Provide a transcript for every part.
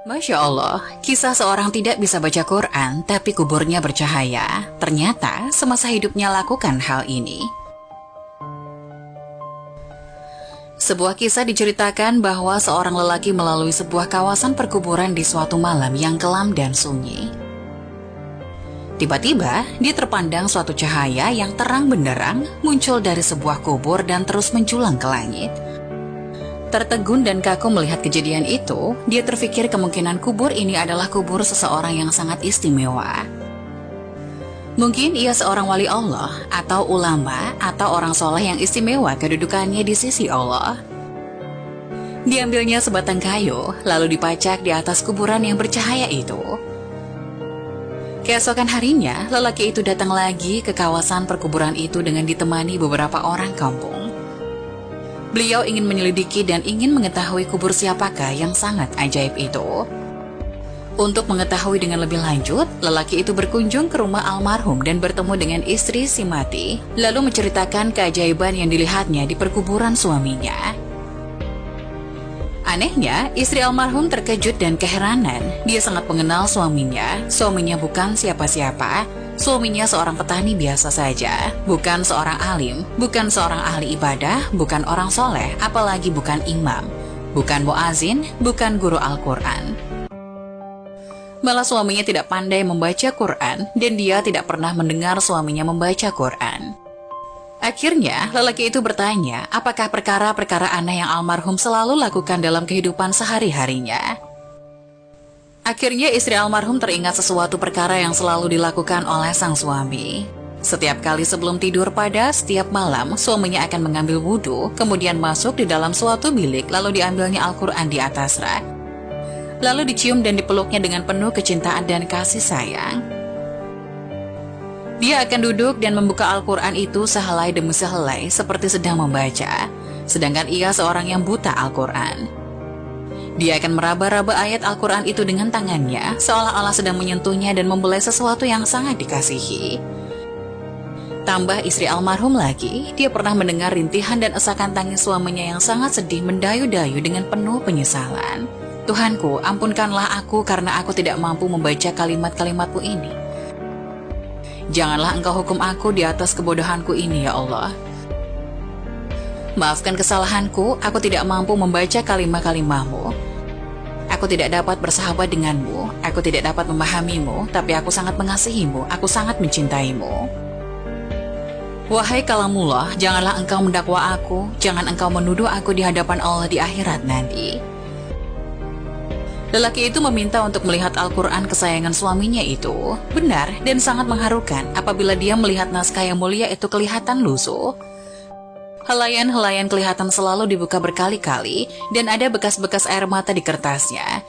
Masya Allah, kisah seorang tidak bisa baca Quran tapi kuburnya bercahaya. Ternyata semasa hidupnya lakukan hal ini. Sebuah kisah diceritakan bahwa seorang lelaki melalui sebuah kawasan perkuburan di suatu malam yang kelam dan sunyi. Tiba-tiba, dia terpandang suatu cahaya yang terang benderang muncul dari sebuah kubur dan terus menjulang ke langit. Tertegun dan kaku melihat kejadian itu, dia terfikir kemungkinan kubur ini adalah kubur seseorang yang sangat istimewa. Mungkin ia seorang wali Allah, atau ulama, atau orang soleh yang istimewa kedudukannya di sisi Allah. Diambilnya sebatang kayu, lalu dipacak di atas kuburan yang bercahaya itu. Keesokan harinya, lelaki itu datang lagi ke kawasan perkuburan itu dengan ditemani beberapa orang kampung. Beliau ingin menyelidiki dan ingin mengetahui kubur siapakah yang sangat ajaib itu. Untuk mengetahui dengan lebih lanjut, lelaki itu berkunjung ke rumah almarhum dan bertemu dengan istri si mati, lalu menceritakan keajaiban yang dilihatnya di perkuburan suaminya. Anehnya, istri almarhum terkejut dan keheranan. Dia sangat mengenal suaminya. Suaminya bukan siapa-siapa. Suaminya seorang petani biasa saja, bukan seorang alim, bukan seorang ahli ibadah, bukan orang soleh, apalagi bukan imam, bukan muazin, bukan guru Al-Quran. Malah suaminya tidak pandai membaca Quran, dan dia tidak pernah mendengar suaminya membaca Quran. Akhirnya, lelaki itu bertanya, apakah perkara-perkara aneh yang almarhum selalu lakukan dalam kehidupan sehari-harinya. Akhirnya istri almarhum teringat sesuatu perkara yang selalu dilakukan oleh sang suami. Setiap kali sebelum tidur pada setiap malam, suaminya akan mengambil wudhu, kemudian masuk di dalam suatu bilik, lalu diambilnya Al-Quran di atas rak. Lalu dicium dan dipeluknya dengan penuh kecintaan dan kasih sayang. Dia akan duduk dan membuka Al-Quran itu sehelai demi sehelai seperti sedang membaca, sedangkan ia seorang yang buta Al-Quran. Dia akan meraba-raba ayat Al-Quran itu dengan tangannya, seolah-olah sedang menyentuhnya dan membelai sesuatu yang sangat dikasihi. Tambah istri almarhum lagi, dia pernah mendengar rintihan dan esakan tangis suaminya yang sangat sedih mendayu-dayu dengan penuh penyesalan. Tuhanku, ampunkanlah aku karena aku tidak mampu membaca kalimat-kalimatmu ini. Janganlah engkau hukum aku di atas kebodohanku ini, ya Allah. Maafkan kesalahanku, aku tidak mampu membaca kalimat-kalimatmu. Aku tidak dapat bersahabat denganmu, aku tidak dapat memahamimu, tapi aku sangat mengasihimu, aku sangat mencintaimu. Wahai kalamullah, janganlah engkau mendakwa aku, jangan engkau menuduh aku di hadapan Allah di akhirat nanti. Lelaki itu meminta untuk melihat Al-Quran kesayangan suaminya itu. Benar dan sangat mengharukan apabila dia melihat naskah yang mulia itu kelihatan lusuh. Helaian-helaian kelihatan selalu dibuka berkali-kali dan ada bekas-bekas air mata di kertasnya.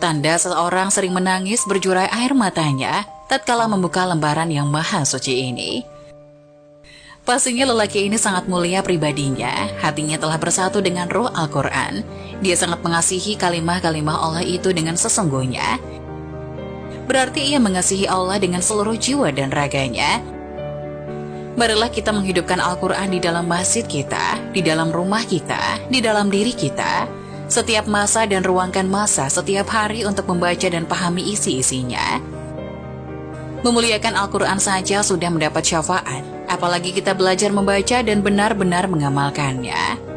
Tanda seseorang sering menangis berjurai air matanya tatkala membuka lembaran yang maha suci ini. Pastinya lelaki ini sangat mulia pribadinya, hatinya telah bersatu dengan roh Al-Quran. Dia sangat mengasihi kalimah-kalimah Allah itu dengan sesungguhnya. Berarti ia mengasihi Allah dengan seluruh jiwa dan raganya. Marilah kita menghidupkan Al-Quran di dalam masjid kita, di dalam rumah kita, di dalam diri kita, setiap masa dan ruangkan masa setiap hari untuk membaca dan pahami isi-isinya. Memuliakan Al-Quran saja sudah mendapat syafaat, apalagi kita belajar membaca dan benar-benar mengamalkannya.